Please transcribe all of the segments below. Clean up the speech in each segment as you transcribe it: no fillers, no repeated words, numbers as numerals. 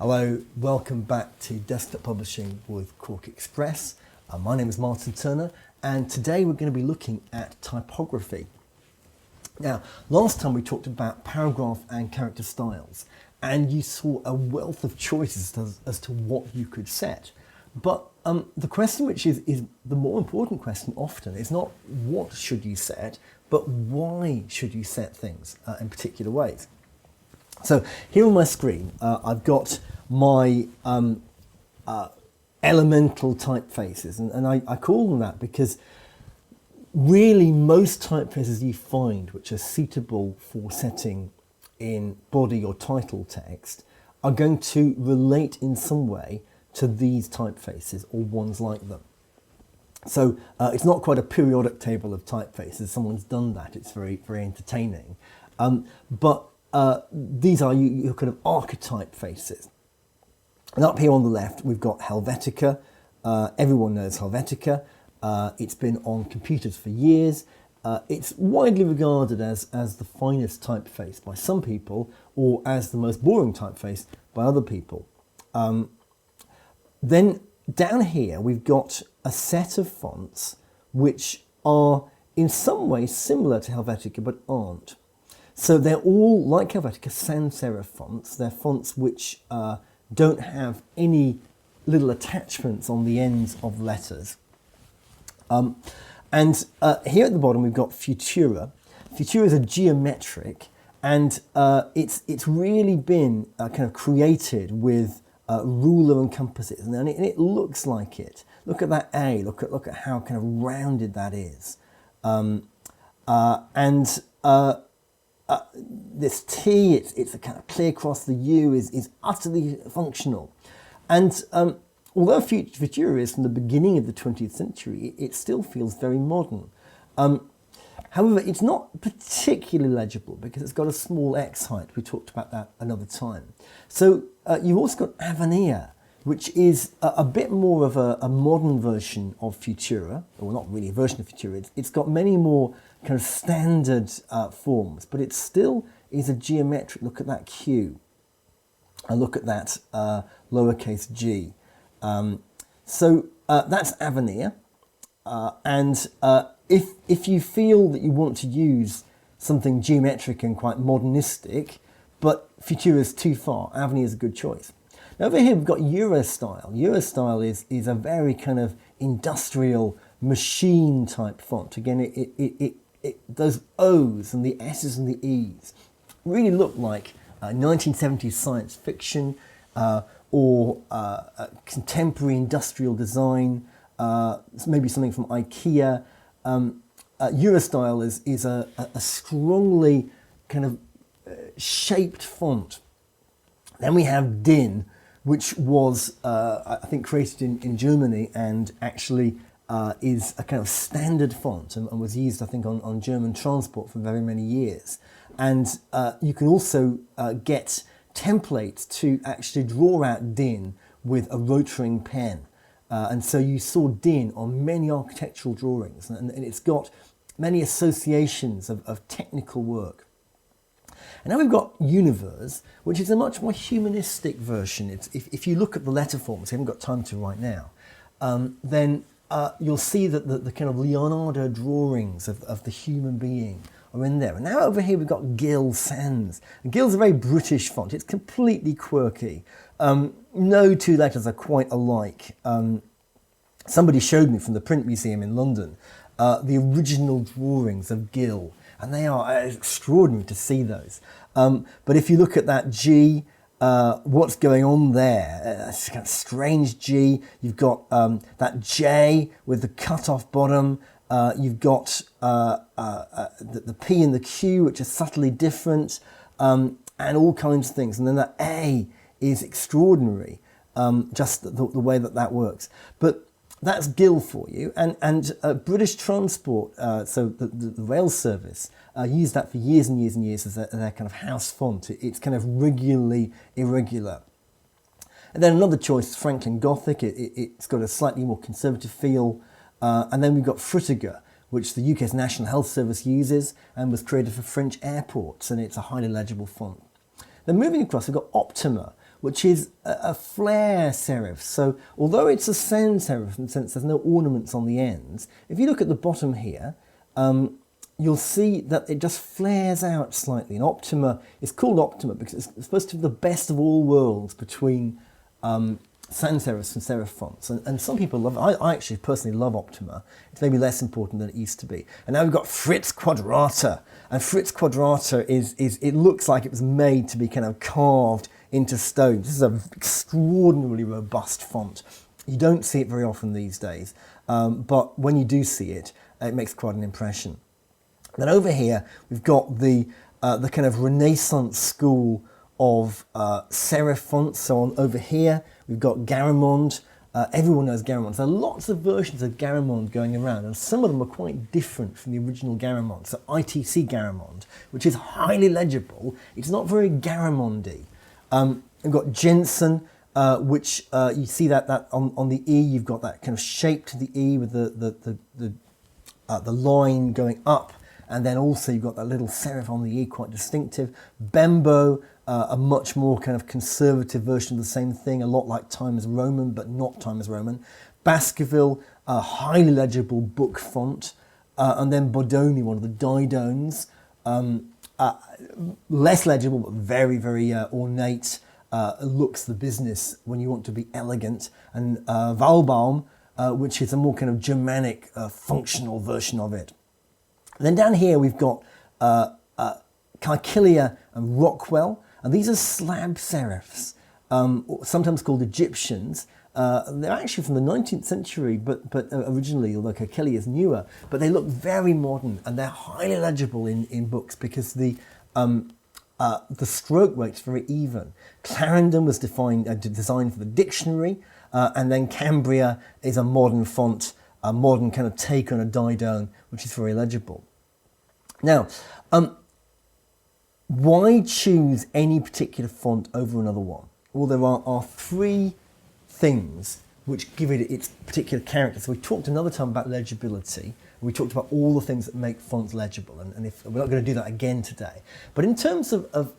Hello, welcome back to Desktop Publishing with QuarkXPress. My name is Martin Turner, and today we're going to be looking at typography. Now, last time we talked about paragraph and character styles, and you saw a wealth of choices as to what you could set. But the question, which is the more important question often, is not what should you set, but why should you set things in particular ways. So here on my screen, I've got my elemental typefaces, and I call them that because really most typefaces you find which are suitable for setting in body or title text are going to relate in some way to these typefaces or ones like them. So it's not quite a periodic table of typefaces. Someone's done that. It's very, very entertaining. But these are your kind of archetype faces. And up here on the left, we've got Helvetica. Everyone knows Helvetica. It's been on computers for years. It's widely regarded as the finest typeface by some people, or as the most boring typeface by other people. Then down here, we've got a set of fonts which are in some ways similar to Helvetica, but aren't. So they're all, like Helvetica, sans serif fonts. They're fonts which don't have any little attachments on the ends of letters. And here at the bottom we've got Futura. Futura is a geometric, and it's really been kind of created with ruler and compasses, and it looks like it. Look at that A. Look at how kind of rounded that is. This T, it's a kind of clear cross. The U is utterly functional. And although Futura is from the beginning of the 20th century, it still feels very modern. However, it's not particularly legible because it's got a small X height. We talked about that another time. So you've also got Avenir, which is a bit more of a modern version of Futura, or not really a version of Futura. It's got many more kind of standard forms, but it still is a geometric. Look at that Q, and look at that lowercase g. So that's Avenir, and if you feel that you want to use something geometric and quite modernistic, but Futura is too far, Avenir is a good choice. Now over here we've got Eurostyle. Eurostyle is a very kind of industrial machine type font. Again, those O's and the S's and the E's really look like 1970s science fiction or contemporary industrial design, maybe something from IKEA. Eurostyle is a strongly kind of shaped font. Then we have DIN, which was, I think, created in Germany and actually is a kind of standard font and was used, I think, on German transport for very many years. And you can also get templates to actually draw out DIN with a rotaring pen. And so you saw DIN on many architectural drawings, and it's got many associations of technical work. And now we've got Universe, which is a much more humanistic version. If you look at the letter forms, we haven't got time to right now, then you'll see that the kind of Leonardo drawings of the human being are in there. And now over here we've got Gill Sans. And Gill's a very British font. It's completely quirky. No two letters are quite alike. Somebody showed me from the Print Museum in London the original drawings of Gill, and they are extraordinary to see those. But if you look at that G, what's going on there? It's kind of strange G. You've got that J with the cut-off bottom. You've got the P and the Q, which are subtly different, and all kinds of things. And then that A is extraordinary, just the way that works. But that's Gill for you. And British Transport, so the rail service, used that for years and years and years as their kind of house font. It's kind of regularly irregular. And then another choice is Franklin Gothic. It's got a slightly more conservative feel. And then we've got Frutiger, which the UK's National Health Service uses and was created for French airports, and it's a highly legible font. Then moving across, we've got Optima, which is a flare serif. So although it's a sans serif in the sense there's no ornaments on the ends, if you look at the bottom here, you'll see that it just flares out slightly. And Optima is called Optima because it's supposed to be the best of all worlds between sans serifs and serif fonts. And some people love it. I actually personally love Optima. It's maybe less important than it used to be. And now we've got Fritz Quadrata. And Fritz Quadrata it looks like it was made to be kind of carved into stone. This is an extraordinarily robust font. You don't see it very often these days, but when you do see it, it makes quite an impression. Then over here, we've got the kind of Renaissance school of serif fonts. So on over here, we've got Garamond. Everyone knows Garamond. There are lots of versions of Garamond going around, and some of them are quite different from the original Garamond. So ITC Garamond, which is highly legible. It's not very Garamondy. We've got Jensen, which you see that on the E, you've got that kind of shape to the E with the line going up, and then also you've got that little serif on the E, quite distinctive. Bembo, a much more kind of conservative version of the same thing, a lot like Times Roman, but not Times Roman. Baskerville, a highly legible book font, and then Bodoni, one of the Didones, less legible but very, very ornate, looks the business when you want to be elegant, and Walbaum, which is a more kind of Germanic functional version of it. And then down here we've got Caecilia and Rockwell, and these are slab serifs, sometimes called Egyptians. They're actually from the 19th century, but originally, although Caecilia is newer, but they look very modern, and they're highly legible in books because the stroke rate's very even. Clarendon was designed for the dictionary, and then Cambria is a modern font, a modern kind of take on a Didone, which is very legible. Now, why choose any particular font over another one? Well, there are three things which give it its particular character. So we talked another time about legibility. We talked about all the things that make fonts legible, and if we're not going to do that again today. But in terms of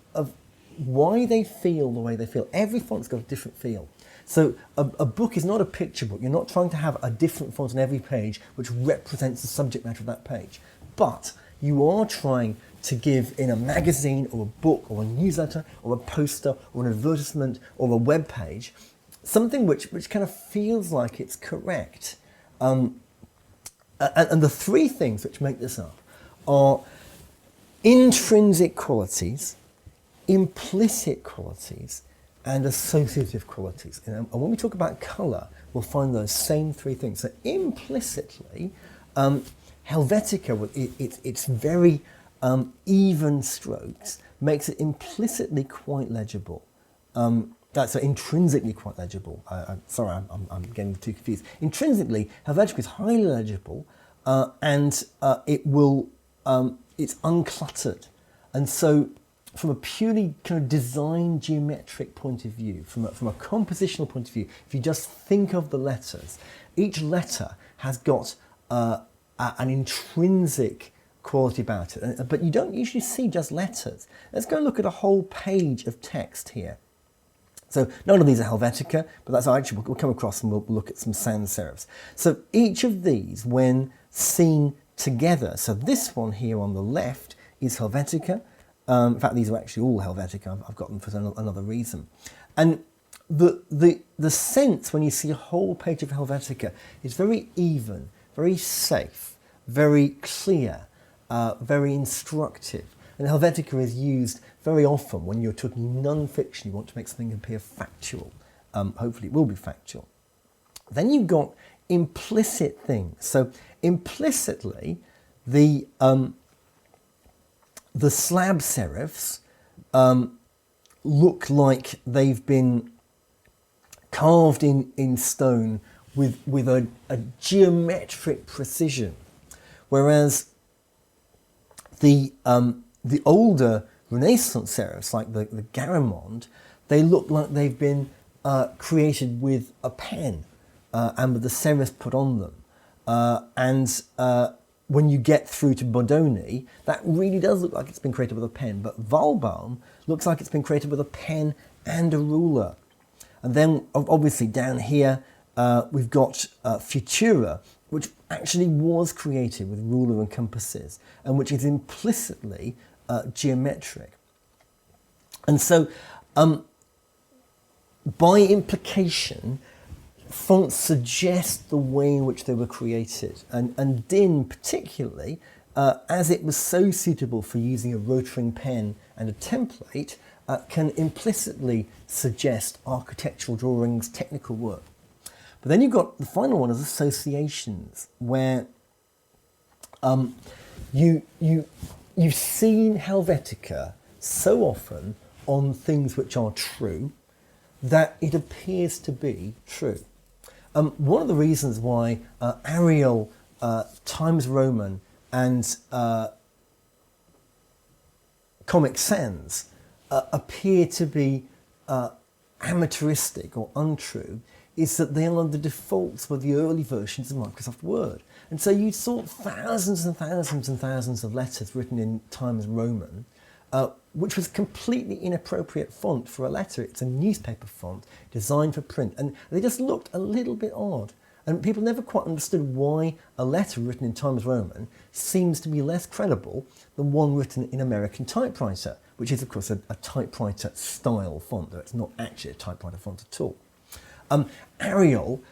why they feel the way they feel, every font's got a different feel. So a book is not a picture book. You're not trying to have a different font on every page which represents the subject matter of that page. But you are trying to give in a magazine or a book or a newsletter or a poster or an advertisement or a web page something which kind of feels like it's correct. And the three things which make this up are intrinsic qualities, implicit qualities, and associative qualities. And when we talk about colour, we'll find those same three things. So implicitly, Helvetica, it's very even strokes, makes it implicitly quite legible. So intrinsically quite legible. I'm getting too confused. Intrinsically, Helvetica is highly legible, and it's uncluttered. And so from a purely kind of design geometric point of view, from a compositional point of view, if you just think of the letters, each letter has got an intrinsic quality about it. But you don't usually see just letters. Let's go and look at a whole page of text here. So none of these are Helvetica, but that's actually, we'll come across and we'll look at some sans serifs. So each of these, when seen together, so this one here on the left is Helvetica. In fact, these are actually all Helvetica. I've got them for another reason. And the sense when you see a whole page of Helvetica is very even, very safe, very clear, very instructive. And Helvetica is used very often when you're talking non-fiction, you want to make something appear factual. Hopefully it will be factual. Then you've got implicit things. So implicitly, the slab serifs look like they've been carved in stone with a geometric precision, whereas the older Renaissance serifs, like the Garamond, they look like they've been created with a pen and with the serifs put on them. When you get through to Bodoni, that really does look like it's been created with a pen, but Walbaum looks like it's been created with a pen and a ruler. And then obviously down here we've got Futura, which actually was created with ruler and compasses, and which is implicitly geometric. And so by implication, fonts suggest the way in which they were created, and DIN particularly, as it was so suitable for using a rotating pen and a template, can implicitly suggest architectural drawings, technical work. But then you've got the final one is associations, where you've seen Helvetica so often on things which are true that it appears to be true. One of the reasons why Arial, Times Roman, and Comic Sans appear to be amateuristic or untrue is that they are the defaults for the early versions of Microsoft Word. And so you saw thousands and thousands and thousands of letters written in Times Roman, which was completely inappropriate font for a letter. It's a newspaper font designed for print, and they just looked a little bit odd. And people never quite understood why a letter written in Times Roman seems to be less credible than one written in American typewriter, which is of course a typewriter style font, though it's not actually a typewriter font at all. Arial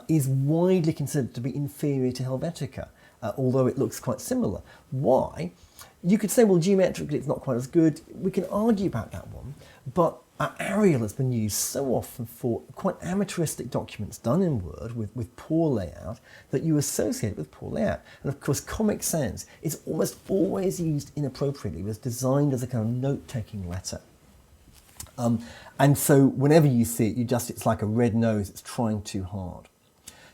is widely considered to be inferior to Helvetica, although it looks quite similar. Why? You could say, well, geometrically it's not quite as good. We can argue about that one, but Arial has been used so often for quite amateuristic documents done in Word with poor layout that you associate it with poor layout. And of course, Comic Sans is almost always used inappropriately. It was designed as a kind of note-taking letter. And so whenever you see it, it's like a red nose, it's trying too hard.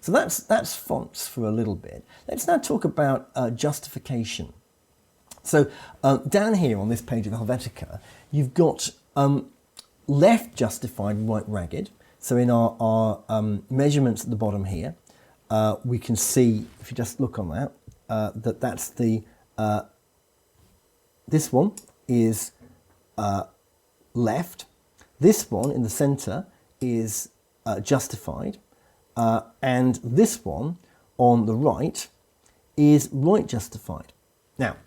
So that's fonts for a little bit. Let's now talk about justification. So down here on this page of Helvetica, you've got left justified, right ragged. So in our measurements at the bottom here, we can see, if you just look on that, that's the, this one is left. This one in the center is justified. And this one on the right is right justified. Now,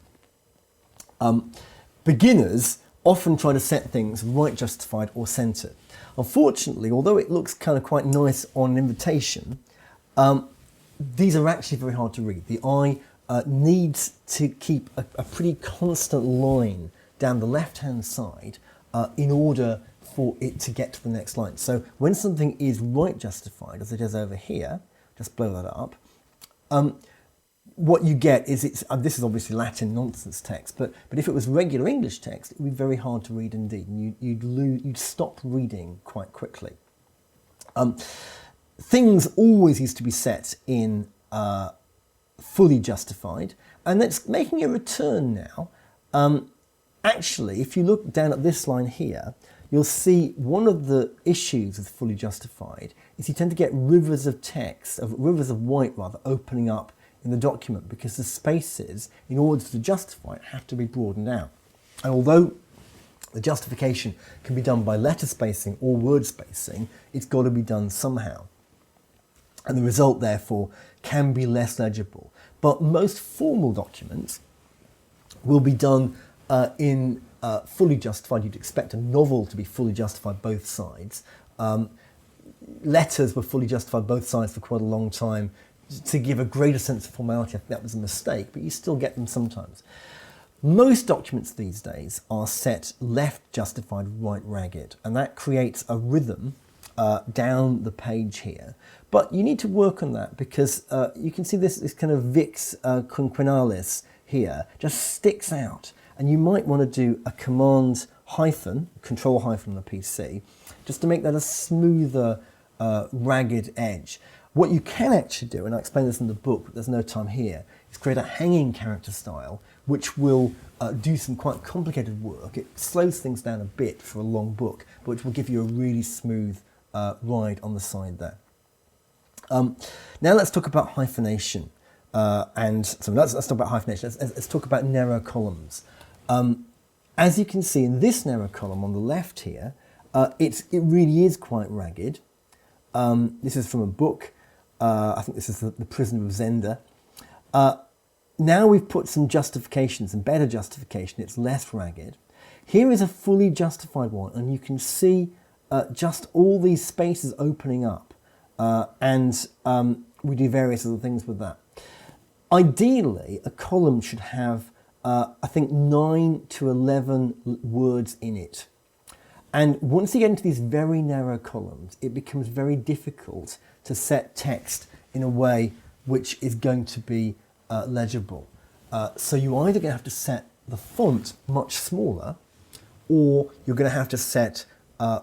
beginners often try to set things right justified or centered. Unfortunately, although it looks kind of quite nice on an invitation, these are actually very hard to read. The eye needs to keep a pretty constant line down the left-hand side in order for it to get to the next line. So when something is right justified, as it is over here, just blow that up, what you get is this is obviously Latin nonsense text, but if it was regular English text, it would be very hard to read indeed, and you'd stop reading quite quickly. Things always used to be set in fully justified, and that's making a return now. Actually, if you look down at this line here, you'll see one of the issues with fully justified is you tend to get rivers of text, rivers of white rather, opening up in the document because the spaces, in order to justify it, have to be broadened out. And although the justification can be done by letter spacing or word spacing, it's got to be done somehow. And the result, therefore, can be less legible. But most formal documents will be done in fully justified. You'd expect a novel to be fully justified both sides. Letters were fully justified both sides for quite a long time to give a greater sense of formality. I think that was a mistake, but you still get them sometimes. Most documents these days are set left justified, right ragged, and that creates a rhythm down the page here. But you need to work on that because you can see this kind of vix quinquinalis here just sticks out. And you might want to do a command hyphen, control hyphen on the PC, just to make that a smoother, ragged edge. What you can actually do, and I explain this in the book, but there's no time here, is create a hanging character style, which will do some quite complicated work. It slows things down a bit for a long book, but which will give you a really smooth ride on the side there. Now let's talk about hyphenation. Let's talk about hyphenation. Let's talk about narrow columns. As you can see in this narrow column on the left here, it really is quite ragged. This is from a book. I think this is The Prisoner of Zenda. Now we've put some justifications, some better justification. It's less ragged. Here is a fully justified one, and you can see just all these spaces opening up. And we do various other things with that. Ideally, a column should have, I think, 9 to 11 words in it. And once you get into these very narrow columns, it becomes very difficult to set text in a way which is going to be legible. So you're either going to have to set the font much smaller, or you're going to have to set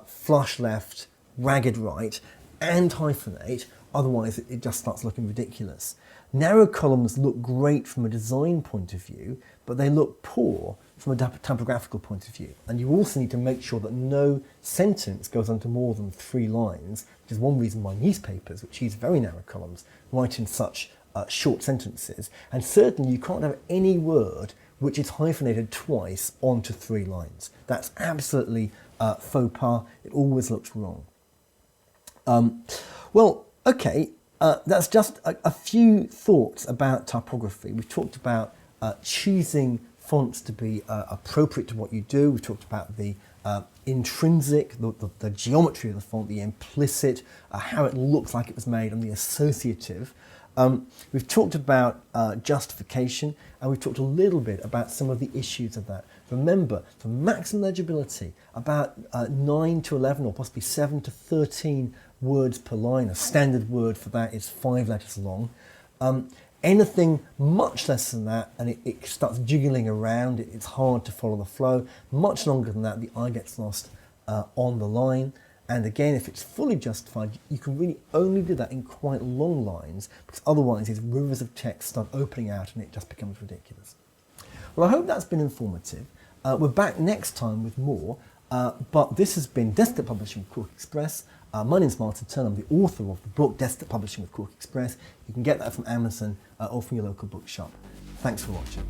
flush left, ragged right, and hyphenate, otherwise it just starts looking ridiculous. Narrow columns look great from a design point of view, but they look poor from a typographical point of view. And you also need to make sure that no sentence goes on to more than 3 lines, which is one reason why newspapers, which use very narrow columns, write in such short sentences. And certainly you can't have any word which is hyphenated twice onto 3 lines. That's absolutely faux pas. It always looks wrong. Well, okay, that's just a few thoughts about typography. We've talked about choosing fonts to be appropriate to what you do. We've talked about the intrinsic, the geometry of the font, the implicit, how it looks like it was made, and the associative. We've talked about justification, and we've talked a little bit about some of the issues of that. Remember, for maximum legibility, about 9 to 11 or possibly 7 to 13 words per line. A standard word for that is 5 letters long. Anything much less than that, and it starts jiggling around, it's hard to follow the flow. Much longer than that, the eye gets lost on the line. And again, if it's fully justified, you can really only do that in quite long lines, because otherwise these rivers of text start opening out and it just becomes ridiculous. Well, I hope that's been informative. We're back next time with more, but this has been Desktop Publishing with QuarkXPress. My name's Martin Turner. I'm the author of the book Desktop Publishing with QuarkXPress. You can get that from Amazon or from your local bookshop. Thanks for watching.